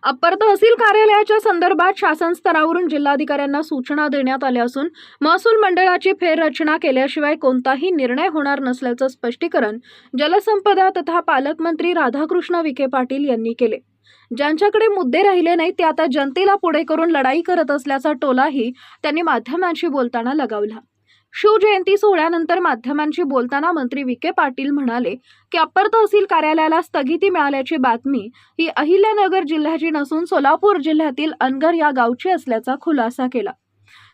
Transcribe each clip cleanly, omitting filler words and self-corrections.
Upper तहसील कार्यालयाच्या संदर्भात शासन स्तरावरून जिल्हाधिकाऱ्यांना सूचना देण्यात आल्या असून महसूल मंडळाची फेररचना केल्याशिवाय कोणताही निर्णय होणार नसल्याचं स्पष्टीकरण जलसंपदा तथा पालकमंत्री राधाकृष्ण विखे पाटील यांनी केले। ज्यांच्याकडे मुद्दे राहिले नाहीत ते आता जनतेला पुढे करून लढाई करत असल्याचा टोलाही त्यांनी माध्यमांशी बोलताना लगावला। शिवजयंती सोहळ्यानंतर माध्यमांशी बोलताना मंत्री विखे पाटील म्हणाले की अप्पर तहसील कार्यालयाला स्थगिती मिळाल्याची बातमी ही अहिल्यानगर जिल्ह्याची नसून सोलापूर जिल्ह्यातील अनगर या गावची असल्याचा खुलासा केला।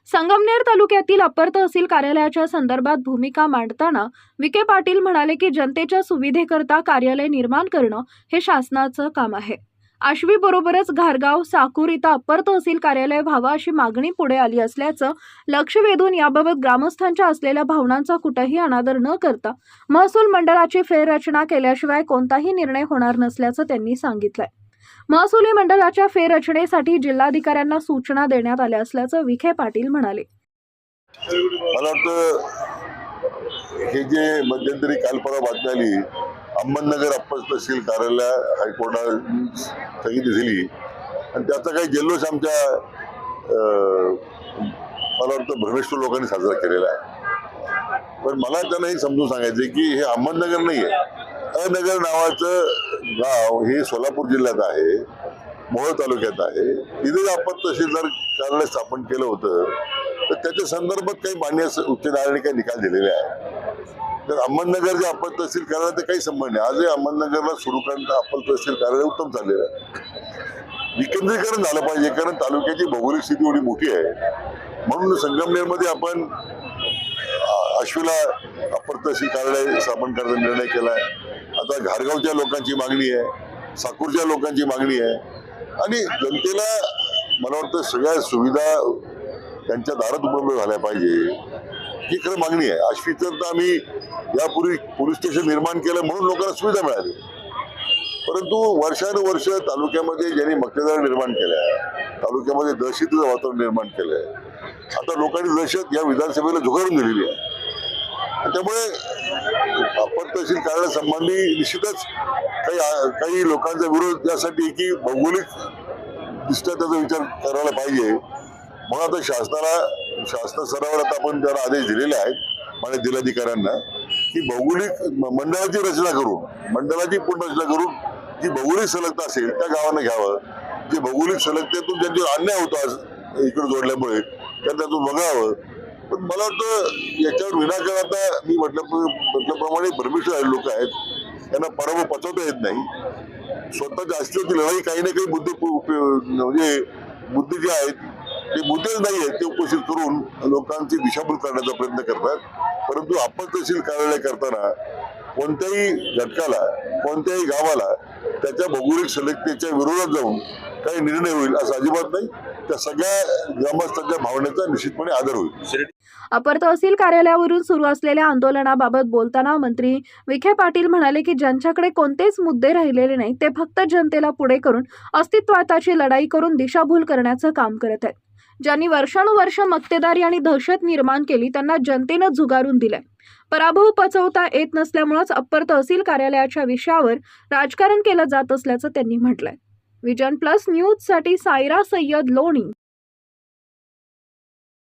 संगमनेर तालुक्यातील अप्पर तहसील कार्यालयाच्या संदर्भात भूमिका मांडताना विखे पाटील म्हणाले की जनतेच्या सुविधेकरता कार्यालय निर्माण करणं हे शासनाचं काम आहे। आश्वी बरोबरच घारगाव साकूर इथं अप्पर तहसील कार्यालय व्हावं अशी मागणी पुढे आली असल्याचं लक्ष वेधून याबाबत ग्रामस्थांच्या असलेल्या भावनांचा कुठेही अनादर न करता महसूल मंडळाची फेररचना केल्याशिवाय कोणताही निर्णय होणार नसल्याचं त्यांनी सांगितलंय। महसुली मंडळाच्या फेररचनेसाठी जिल्हाधिकाऱ्यांना सूचना देण्यात आल्या असल्याचं विखे पाटील म्हणाले। मला वाटतं हे जे मध्यंतरी काल परवा बातमी आली, अहमदनगर अप्पर तहसील कार्यालय हायकोर्टात स्थगिती दिली आणि त्याचा काही जल्लोष आमच्या मला वाटतं भ्रमिष्ठ लोकांनी साजरा केलेला आहे। पण मला त्यांना हे समजून सांगायचं की हे अहमदनगर नाही आहे। अनगर नावाचं गाव हे सोलापूर जिल्ह्यात आहे, मोहोळ तालुक्यात आहे। तिथे अप्पर तहसीलदार कार्यालय स्थापन केलं होतं, तर त्याच्या संदर्भात काही मान्य उच्च न्यायालयाने काही निकाल दिलेले आहे। तर अहमदनगरच्या अप्पर तहसील कार्यालयाचा काही संबंध नाही। आजही अहमदनगरला सुरू करण्याचं अप्पर तहसील कार्यालय उत्तम चाललेलं आहे। विकेंद्रीकरण झालं पाहिजे, कारण तालुक्याची भौगोलिक स्थिती एवढी मोठी आहे। म्हणून संगमनेरमध्ये आपण आश्वीला अप्पर तहसील कार्यालय स्थापन करण्याचा निर्णय केला आहे। आता घारगावच्या लोकांची मागणी आहे, साकूरच्या लोकांची मागणी आहे आणि जनतेला मला वाटतं सगळ्या सुविधा त्यांच्या दारात उपलब्ध झाल्या पाहिजे ही खरं मागणी आहे। आश्वीचं तर आम्ही यापूर्वी पोलीस स्टेशन निर्माण केलं म्हणून लोकांना सुविधा मिळाली, परंतु वर्षानुवर्ष तालुक्यामध्ये ज्यांनी मक्तेदार निर्माण केल्या, तालुक्यामध्ये दहशतीचं वातावरण निर्माण केलंय। आता लोकांनी दहशत या विधानसभेला झुगारून दिलेली आहे। त्यामुळे अप्पर तहसील कार्यालयासंबंधी निश्चितच काही लोकांचा विरोध यासाठी की भौगोलिक दृष्ट्या त्याचा विचार करायला पाहिजे। म्हणून आता शासन स्तरावर आता आपण त्याला आदेश दिलेले आहेत माननीय जिल्हाधिकाऱ्यांना की भौगोलिक मंडळाची रचना करून, मंडळाची पुनर्रचना करून जी भौगोलिक सलगता असेल त्या गावांना घ्यावं। जे भौगोलिक सलगतेतून ज्यांच्यावर अन्याय होता इकडे जोडल्यामुळे त्यांना त्यातून वगळावं। पण मला वाटतं याच्यावर विनाकारण आता मी म्हटल्याप्रमाणे भ्रमिष्ठ लोक आहेत, त्यांना पराभव पचवता येत नाही। स्वतःच्या अस्तित्वाची लढाई काही ना काही मुद्दे जे आहेत ते मुद्देच नाही आहेत, ते उपोषित करून लोकांची दिशाभूल करण्याचा प्रयत्न करतात। परंतु अप्पर तहसील कार्यालय करताना कोणत्याही घटकाला, कोणत्याही गावाला त्याच्या भौगोलिक सलगतेच्या विरोधात जाऊन काही निर्णय होईल असं अजिबात नाही। त्या सगळ्या ग्रामस्थांच्या भावनेचा निश्चितपणे आदर होईल। अप्पर तहसील कार्यालयावरून सुरू असलेल्या आंदोलनाबाबत बोलताना मंत्री विखे पाटील म्हणाले की ज्यांच्याकडे कोणतेच मुद्दे राहिलेले नाही ते फक्त जनतेला पुढे करून अस्तित्वाची लढाई करून दिशाभूल करण्याचं काम करत आहेत। ज्यांनी वर्षानुवर्ष मक्तेदारी आणि दहशत निर्माण केली त्यांना जनतेनं झुगारून दिलंय। पराभव पचवता येत नसल्यामुळेच अप्पर तहसील कार्यालयाच्या विषयावर राजकारण केलं जात असल्याचं त्यांनी म्हटलंय। विजन प्लस न्यूज साठी सायरा सय्यद लोणी।